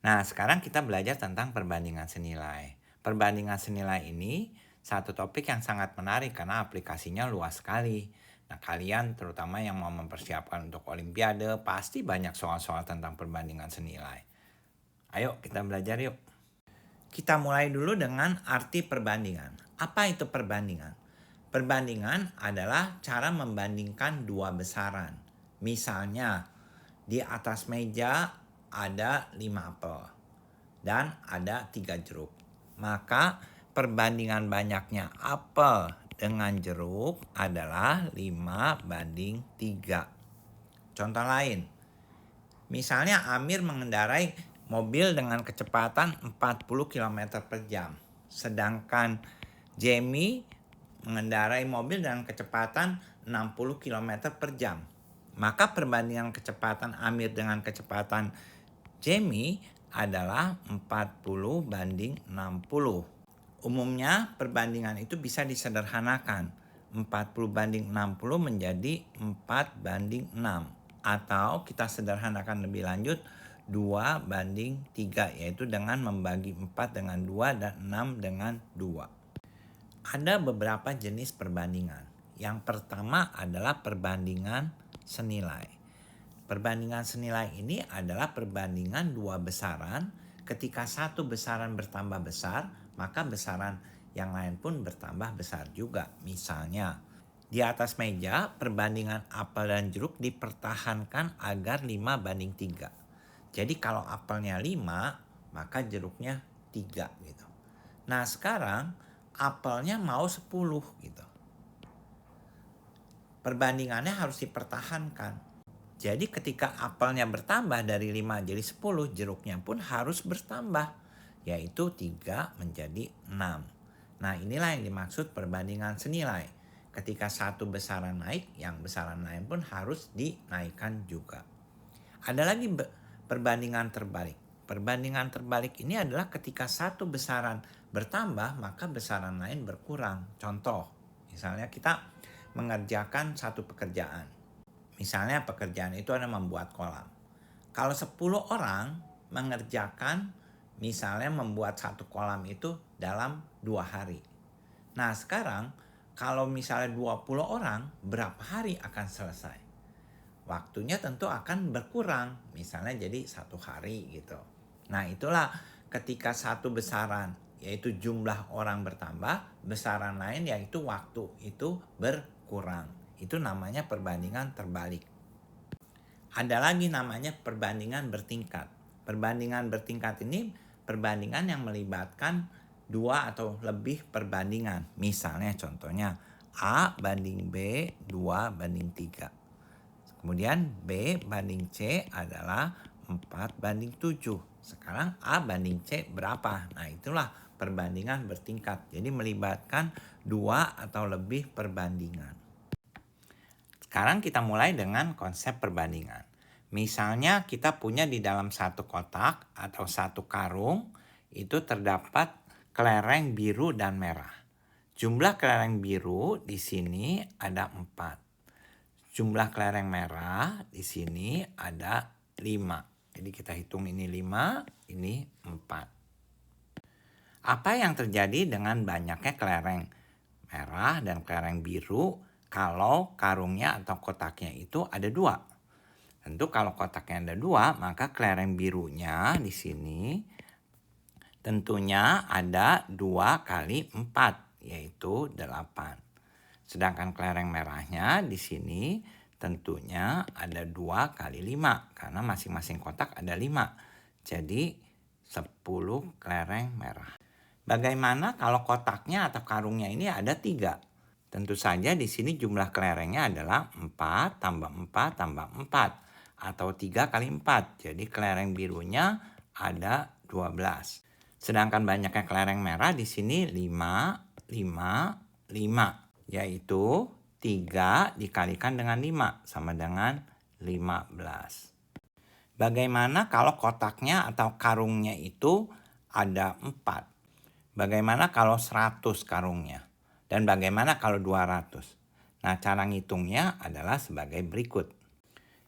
Nah, sekarang kita belajar tentang perbandingan senilai. Perbandingan senilai ini satu topik yang sangat menarik karena aplikasinya luas sekali. Nah, kalian terutama yang mau mempersiapkan untuk Olimpiade pasti banyak soal-soal tentang perbandingan senilai. Ayo kita belajar yuk. Kita mulai dulu dengan arti perbandingan. Apa itu perbandingan? Perbandingan adalah cara membandingkan dua besaran. Misalnya, di atas meja ada 5 apel dan ada 3 jeruk. Maka perbandingan banyaknya apel dengan jeruk adalah 5 banding 3. Contoh lain, misalnya Amir mengendarai mobil dengan kecepatan 40 km per jam. Sedangkan Jamie mengendarai mobil dengan kecepatan 60 km per jam. Maka perbandingan kecepatan Amir dengan kecepatan Jamie adalah 40 banding 60. Umumnya perbandingan itu bisa disederhanakan. 40 banding 60 menjadi 4 banding 6. Atau kita sederhanakan lebih lanjut 2 banding 3, yaitu dengan membagi 4 dengan 2 dan 6 dengan 2. Ada beberapa jenis perbandingan. Yang pertama adalah perbandingan senilai. Perbandingan senilai ini adalah perbandingan dua besaran. Ketika satu besaran bertambah besar, maka besaran yang lain pun bertambah besar juga. Misalnya, di atas meja perbandingan apel dan jeruk dipertahankan agar 5 banding 3. Jadi kalau apelnya 5, maka jeruknya 3 gitu. Nah, sekarang apelnya mau 10 gitu. Perbandingannya harus dipertahankan. Jadi ketika apelnya bertambah dari 5 jadi 10, jeruknya pun harus bertambah, yaitu 3 menjadi 6. Nah, inilah yang dimaksud perbandingan senilai. Ketika satu besaran naik, yang besaran lain pun harus dinaikkan juga. Ada lagi perbandingan terbalik. Perbandingan terbalik ini adalah ketika satu besaran bertambah, maka besaran lain berkurang. Contoh, misalnya kita mengerjakan satu pekerjaan. Misalnya pekerjaan itu adalah membuat kolam. Kalau 10 orang mengerjakan, misalnya membuat satu kolam itu dalam 2 hari. Nah, sekarang kalau misalnya 20 orang, berapa hari akan selesai? Waktunya tentu akan berkurang, misalnya jadi 1 hari gitu. Nah, itulah ketika satu besaran, yaitu jumlah orang bertambah, besaran lain yaitu waktu itu berkurang. Itu namanya perbandingan terbalik. Ada lagi namanya perbandingan bertingkat. Perbandingan bertingkat ini perbandingan yang melibatkan dua atau lebih perbandingan. Misalnya contohnya A banding B 2 banding 3. Kemudian B banding C adalah 4 banding 7. Sekarang A banding C berapa? Nah, itulah perbandingan bertingkat. Jadi melibatkan dua atau lebih perbandingan. Sekarang kita mulai dengan konsep perbandingan. Misalnya kita punya di dalam satu kotak atau satu karung itu terdapat kelereng biru dan merah. Jumlah kelereng biru di sini ada 4. Jumlah kelereng merah di sini ada 5. Jadi kita hitung ini 5, ini 4. Apa yang terjadi dengan banyaknya kelereng merah dan kelereng biru kalau karungnya atau kotaknya itu ada 2? Tentu kalau kotaknya ada 2, maka kelereng birunya di sini tentunya ada 2 kali 4, yaitu 8. Sedangkan kelereng merahnya di sini tentunya ada 2 kali 5, karena masing-masing kotak ada 5. Jadi 10 kelereng merah. Bagaimana kalau kotaknya atau karungnya ini ada 3? Tentu saja di sini jumlah kelerengnya adalah 4 tambah 4 tambah 4. Atau 3 kali 4. Jadi kelereng birunya ada 12. Sedangkan banyaknya kelereng merah di sini 5, 5, 5. Yaitu 3 dikalikan dengan 5 sama dengan 15. Bagaimana kalau kotaknya atau karungnya itu ada 4? Bagaimana kalau 100 karungnya? Dan bagaimana kalau 200? Nah, cara ngitungnya adalah sebagai berikut.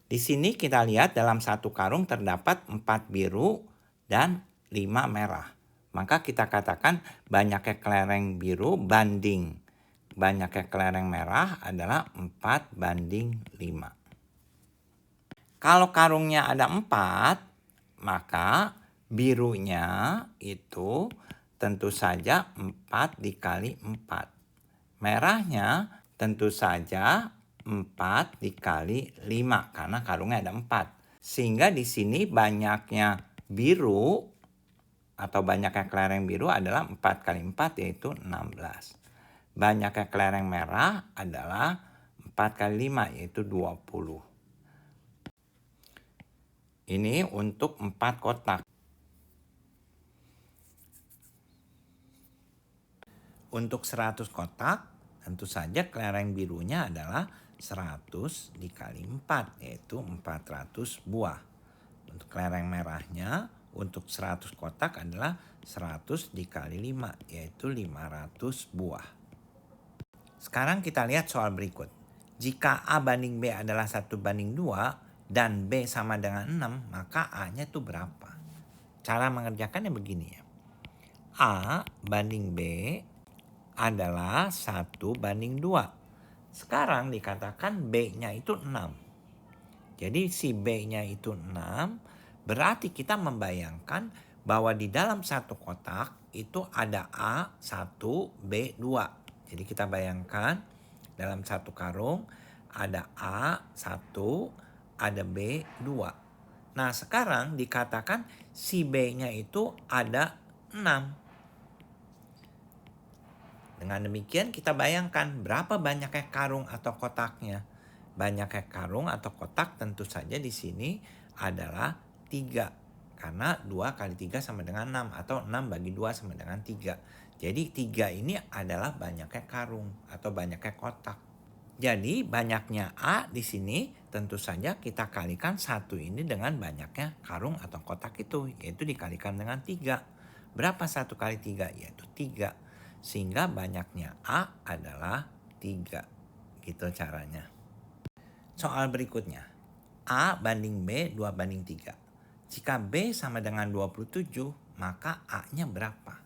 Di sini kita lihat dalam satu karung terdapat 4 biru dan 5 merah. Maka kita katakan banyaknya kelereng biru banding banyaknya kelereng merah adalah 4:5. Kalau karungnya ada 4, maka birunya itu tentu saja 4 dikali 4. Merahnya tentu saja 4 dikali 5 karena karungnya ada 4. Sehingga di sini banyaknya biru atau banyaknya kelereng biru adalah 4 kali 4 yaitu 16. Banyaknya kelereng merah adalah 4 kali 5 yaitu 20. Ini untuk 4 kotak. Untuk 100 kotak, tentu saja kelereng birunya adalah 100 dikali 4 yaitu 400 buah. Untuk kelereng merahnya untuk 100 kotak adalah 100 dikali 5 yaitu 500 buah. Sekarang kita lihat soal berikut. Jika A banding B adalah 1:2 dan B sama dengan 6, maka A-nya itu berapa? Cara mengerjakannya begini ya. A banding B adalah 1:2. Sekarang dikatakan B-nya itu 6. Jadi si B-nya itu 6, berarti kita membayangkan bahwa di dalam satu kotak itu ada A1, B2. Jadi kita bayangkan dalam satu karung ada A1, ada B2. Nah sekarang dikatakan si B-nya itu ada 6. Dengan demikian kita bayangkan berapa banyaknya karung atau kotaknya. Banyaknya karung atau kotak tentu saja di sini adalah 3. Karena 2 kali 3 sama dengan 6 atau 6 bagi 2 sama dengan 3. Jadi 3 ini adalah banyaknya karung atau banyaknya kotak. Jadi banyaknya A di sini tentu saja kita kalikan 1 ini dengan banyaknya karung atau kotak itu. Yaitu dikalikan dengan 3. Berapa 1 kali 3? Yaitu 3. Sehingga banyaknya A adalah 3. Gitu caranya. Soal berikutnya. A banding B 2:3. Jika B sama dengan 27, maka A-nya berapa?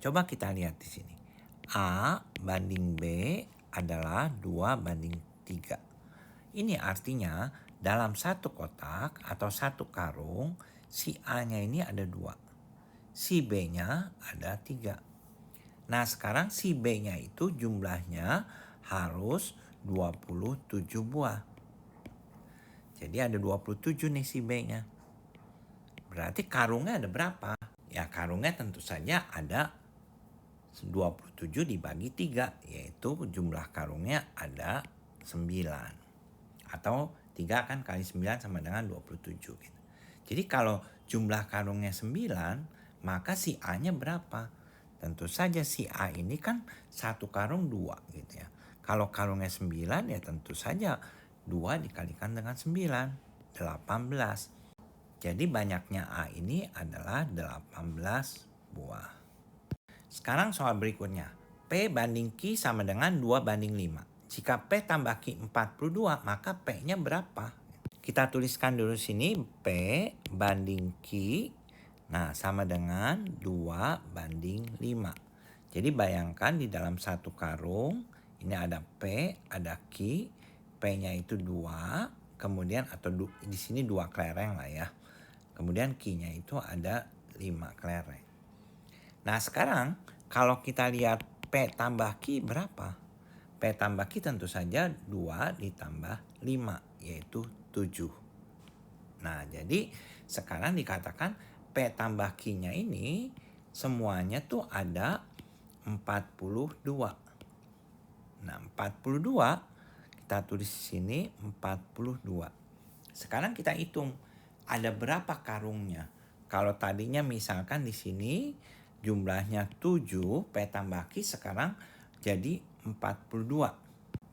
Coba kita lihat di sini. A banding B adalah 2:3. Ini artinya dalam satu kotak atau satu karung, si A-nya ini ada 2. Si B-nya ada 3. Nah sekarang si B-nya itu jumlahnya harus 27 buah. Jadi ada 27 nih si B-nya. Berarti karungnya ada berapa? Ya karungnya tentu saja ada 27 dibagi 3. Yaitu jumlah karungnya ada 9. Atau 3 kan kali 9 sama dengan 27. Gitu. Jadi kalau jumlah karungnya 9, maka si A-nya berapa? Tentu saja si A ini kan satu karung 2 gitu ya. Kalau karungnya 9 ya tentu saja 2 dikalikan dengan 9, 18. Jadi banyaknya A ini adalah 18 buah. Sekarang soal berikutnya. P banding Q sama dengan 2:5. Jika P tambah Q 42, maka P-nya berapa? Kita tuliskan dulu sini P banding Q. Nah, sama dengan 2:5. Jadi bayangkan di dalam satu karung, ini ada P, ada Q. P-nya itu 2, kemudian atau di sini 2 kelereng lah ya. Kemudian Q-nya itu ada 5 kelereng. Nah, sekarang kalau kita lihat P tambah Q berapa? P tambah Q tentu saja 2 ditambah 5, yaitu 7. Nah, jadi sekarang dikatakan P tambah Q-nya ini semuanya tuh ada 42. Nah, 42 kita tulis di sini 42. Sekarang kita hitung ada berapa karungnya. Kalau tadinya misalkan di sini jumlahnya 7, P tambah Q sekarang jadi 42.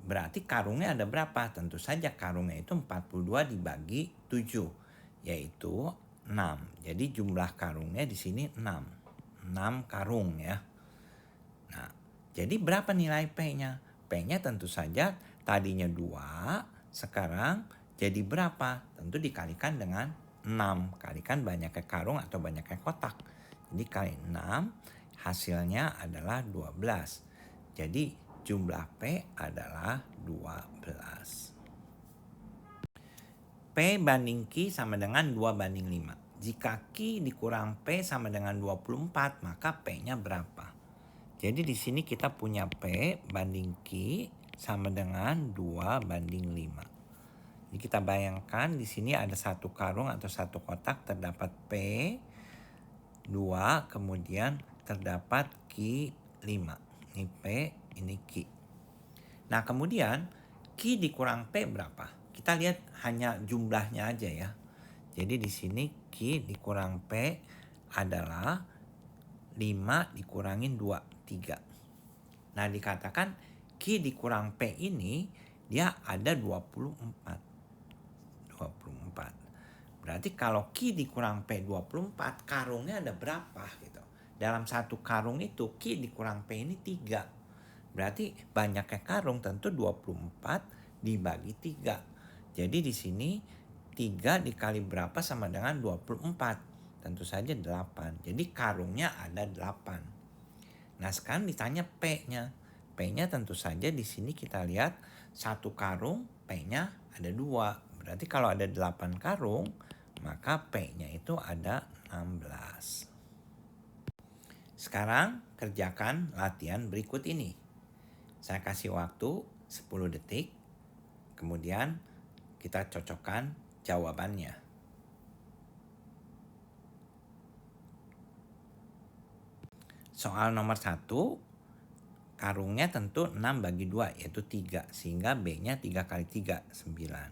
Berarti karungnya ada berapa? Tentu saja karungnya itu 42 dibagi 7, yaitu 6. Jadi jumlah karungnya di sini 6. 6 karung ya. Nah, jadi berapa nilai P-nya? P-nya tentu saja tadinya 2, sekarang jadi berapa? Tentu dikalikan dengan 6. Kalikan banyaknya karung atau banyaknya kotak. Jadi kali 6 hasilnya adalah 12. Jadi jumlah P adalah 12. P banding Q sama dengan 2 banding 5. Jika Q dikurang P sama dengan 24, maka P-nya berapa? Jadi di sini kita punya P banding Q sama dengan 2 banding 5. Jadi kita bayangkan di sini ada satu karung atau satu kotak terdapat P 2, kemudian terdapat Q 5. Ini P, ini Q. Nah kemudian Q dikurang P berapa? Kita lihat hanya jumlahnya aja ya. Jadi di sini Q dikurang P adalah 5 dikurangin 2, 3. Nah dikatakan Q dikurang P ini dia ada 24. Berarti kalau Q dikurang P 24, karungnya ada berapa gitu. Dalam satu karung itu Q dikurang P ini 3. Berarti banyaknya karung tentu 24 dibagi 3. Jadi di sini 3 dikali berapa sama dengan 24. Tentu saja 8. Jadi karungnya ada 8. Nah sekarang ditanya P-nya. P-nya tentu saja di sini kita lihat satu karung P-nya ada 2. Berarti kalau ada 8 karung maka P-nya itu ada 16. Sekarang kerjakan latihan berikut ini. Saya kasih waktu 10 detik. Kemudian kita cocokkan jawabannya. Soal nomor 1, karungnya tentu 6 bagi 2 yaitu 3. Sehingga B-nya 3 kali 3, 9.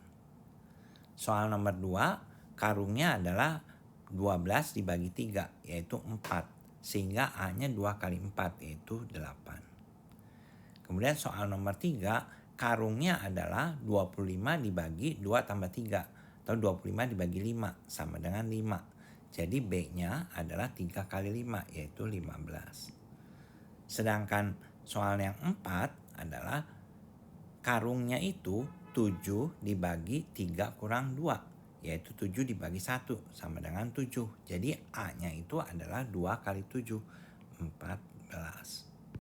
Soal nomor 2, karungnya adalah 12 dibagi 3 yaitu 4. Sehingga A-nya 2 kali 4 yaitu 8. Kemudian soal nomor 3, karungnya adalah 25 dibagi 2 tambah 3. Atau 25 dibagi 5 sama dengan 5. Jadi B-nya adalah 3 kali 5 yaitu 15. Sedangkan soal yang 4 adalah karungnya itu 7 dibagi 3 kurang 2. Yaitu 7 dibagi 1 sama dengan 7. Jadi A-nya itu adalah 2 kali 7, 14.